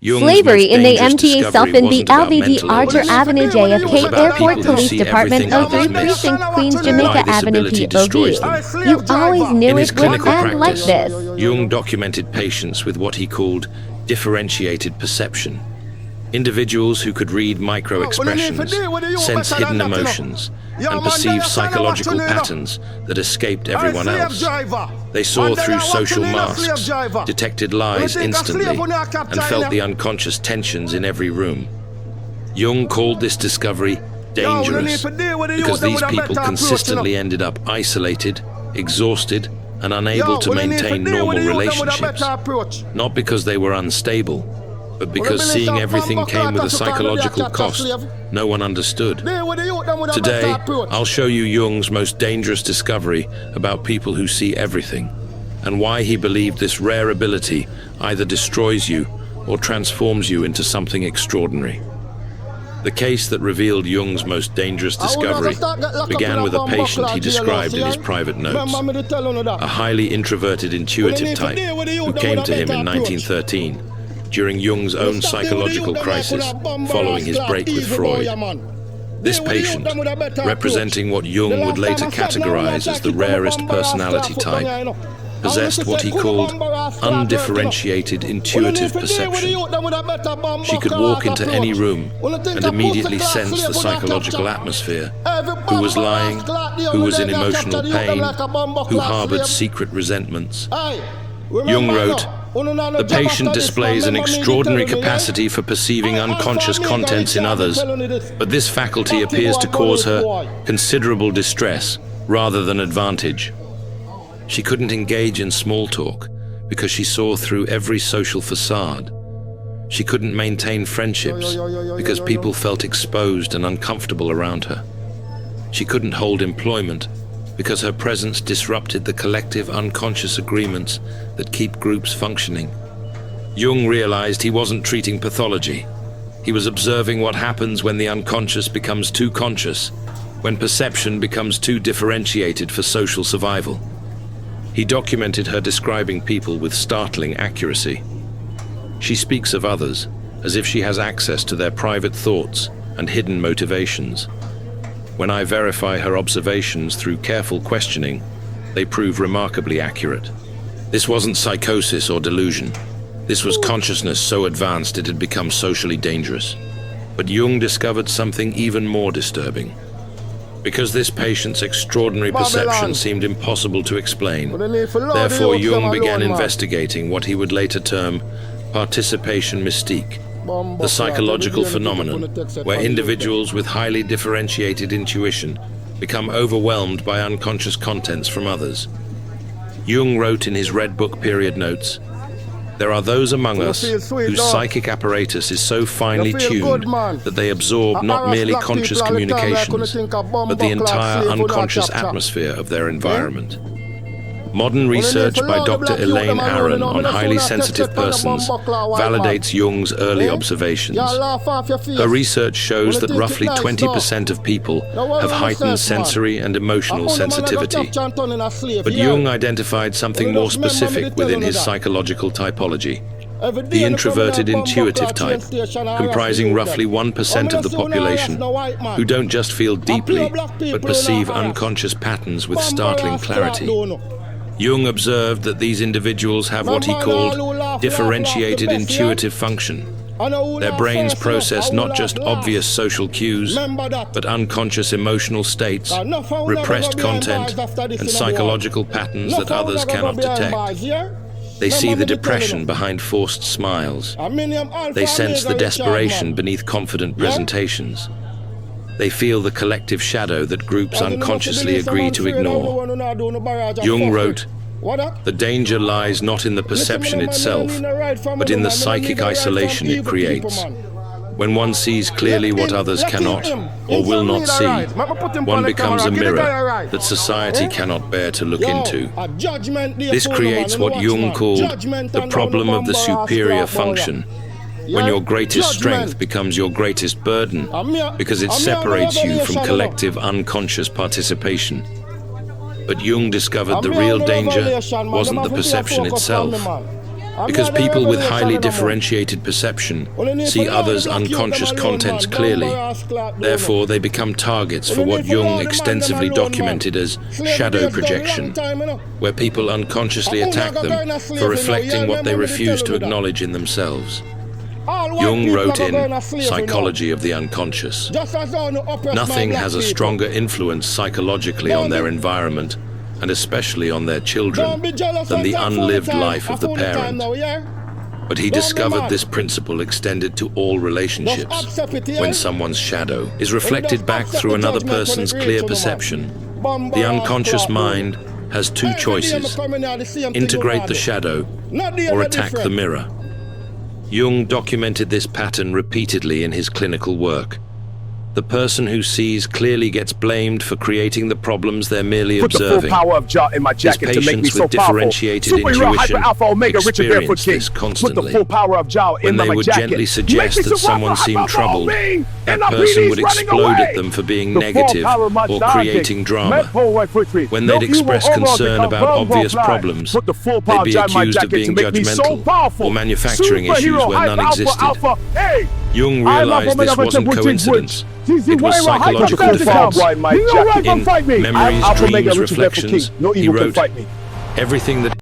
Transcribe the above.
Slavery in the MTA sulphin the Blvd Ave JFK Airport Police Department 03 Precinct Queens Jamaica Avenue Blvd. You always knew it would end like this. Jung documented patients with what he called differentiated perception. Individuals who could read micro-expressions, sense hidden emotions, and perceive psychological patterns that escaped everyone else. They saw through social masks, detected lies instantly, and felt the unconscious tensions in every room. Jung called this discovery dangerous because these people consistently ended up isolated, exhausted, and unable to maintain normal relationships, not because they were unstable, but because seeing everything came with a psychological cost no one understood. Today, I'll show you Jung's most dangerous discovery about people who see everything, and why he believed this rare ability either destroys you or transforms you into something extraordinary. The case that revealed Jung's most dangerous discovery began with a patient he described in his private notes, a highly introverted, intuitive type who came to him in 1913. During Jung's own psychological crisis following his break with Freud. This patient, representing what Jung would later categorize as the rarest personality type, possessed what he called undifferentiated intuitive perception. She could walk into any room and immediately sense the psychological atmosphere, who was lying, who was in emotional pain, who harbored secret resentments. Jung wrote, "The patient displays an extraordinary capacity for perceiving unconscious contents in others, but this faculty appears to cause her considerable distress rather than advantage. She couldn't engage in small talk because she saw through every social facade. She couldn't maintain friendships because people felt exposed and uncomfortable around her. She couldn't hold employment because her presence disrupted the collective unconscious agreements that keep groups functioning." Jung realized he wasn't treating pathology. He was observing what happens when the unconscious becomes too conscious, when perception becomes too differentiated for social survival. He documented her describing people with startling accuracy. She speaks of others as if she has access to their private thoughts and hidden motivations. When I verify her observations through careful questioning, they prove remarkably accurate. This wasn't psychosis or delusion. This was consciousness so advanced it had become socially dangerous. But Jung discovered something even more disturbing. Because this patient's extraordinary perception seemed impossible to explain, therefore Jung began investigating what he would later term participation mystique, the psychological phenomenon where individuals with highly differentiated intuition become overwhelmed by unconscious contents from others. Jung wrote in his Red Book period notes, "There are those among us whose psychic apparatus is so finely tuned that they absorb not merely conscious communications, but the entire unconscious atmosphere of their environment." Modern research by Dr. Elaine Aron on highly sensitive persons validates Jung's early observations. Her research shows that roughly 20% of people have heightened sensory and emotional sensitivity. But Jung identified something more specific within his psychological typology. The introverted intuitive type, comprising roughly 1% of the population, who don't just feel deeply, but perceive unconscious patterns with startling clarity. Jung observed that these individuals have what he called differentiated intuitive function. Their brains process not just obvious social cues, but unconscious emotional states, repressed content, and psychological patterns that others cannot detect. They see the depression behind forced smiles. They sense the desperation beneath confident presentations. They feel the collective shadow that groups unconsciously agree to ignore. Jung wrote, "The danger lies not in the perception itself, but in the psychic isolation it creates. When one sees clearly what others cannot or will not see, one becomes a mirror that society cannot bear to look into. This creates what Jung called the problem of the superior function, when your greatest strength becomes your greatest burden because it separates you from collective unconscious participation." But Jung discovered the real danger wasn't the perception itself. Because people with highly differentiated perception see others' unconscious contents clearly. Therefore, they become targets for what Jung extensively documented as shadow projection, where people unconsciously attack them for reflecting what they refuse to acknowledge in themselves. Jung wrote in Psychology of the Unconscious, "Nothing has a stronger influence psychologically on their environment, and especially on their children, than the unlived life of the parent." But he discovered this principle extended to all relationships. When someone's shadow is reflected back through another person's clear perception, the unconscious mind has two choices: integrate the shadow or attack the mirror. Jung documented this pattern repeatedly in his clinical work. The person who sees clearly gets blamed for creating the problems they're merely observing. His patients with differentiated intuition experience this constantly. When they would gently suggest that someone seemed troubled, that person would explode at them for being negative or creating drama. When they'd express concern about obvious problems, they'd be accused of being judgmental or manufacturing issues where none existed. Jung realized this wasn't coincidence. It was psychological defense. In Memories, Dreams, Reflections, he wrote, "Everything that